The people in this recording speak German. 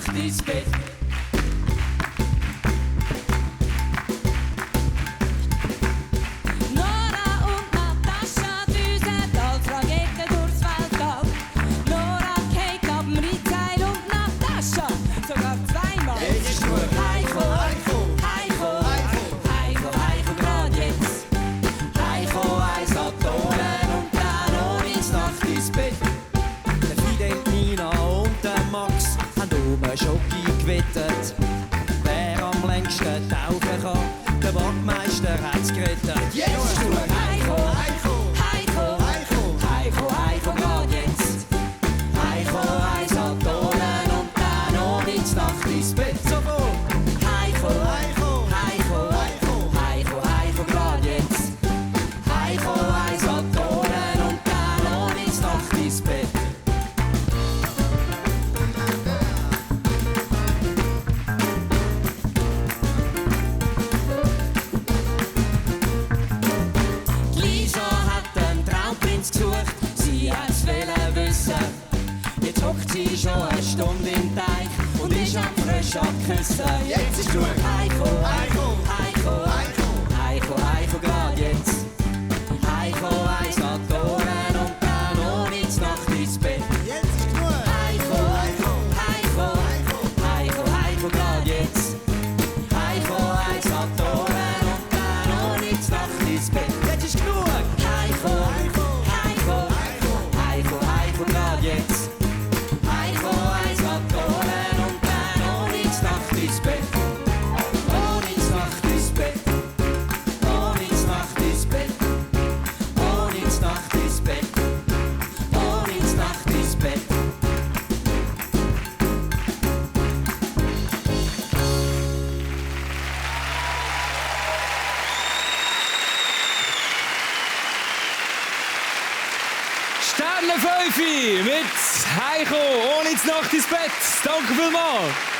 Nacht ins Bett. Schoki gewettet, wer am längsten tauchen kann, der Wachtmeister hat's gerettet. Jetzt ist nur Heiko, Heiko, Heiko, Heiko, Heiko, grad jetzt. Heiko, eins Atomen und dann noch ins Nacht ins Bett. Sofort! Heiko, Heiko, Heiko, Heiko, Heiko, Heiko, grad jetzt. Heiko, eins Atomen und dann noch ins Nacht ins Bett. Jetzt hockt sie schon eine Stunde im Teich und ist am frisch abküssen. Jetzt ist nur Heiko, Heiko, Heiko, Heiko, Heiko, Heiko, grad jetzt. Heiko, eins Atomen und dann noch ins Nacht ins Bett. Jetzt ist nur Heiko, Heiko, Heiko, Heiko, Heiko, grad jetzt. Heiko, eins Atomen und dann noch ins Nacht ins Bett. Jetzt ist genug. Heiko, Heiko, Heiko, Heiko, Heiko, grad jetzt. Heiko, eins Atomen und dann noch ins Nacht ins Bett. Oh, ins Nacht ins Bett. Oh, ins Nacht ins Bett. Oh, ins Nacht ins Bett. Oh, ins Nacht ins Bett. Sterne 5 mit Heiko, ohne ins Nacht ins Bett. Danke vielmals.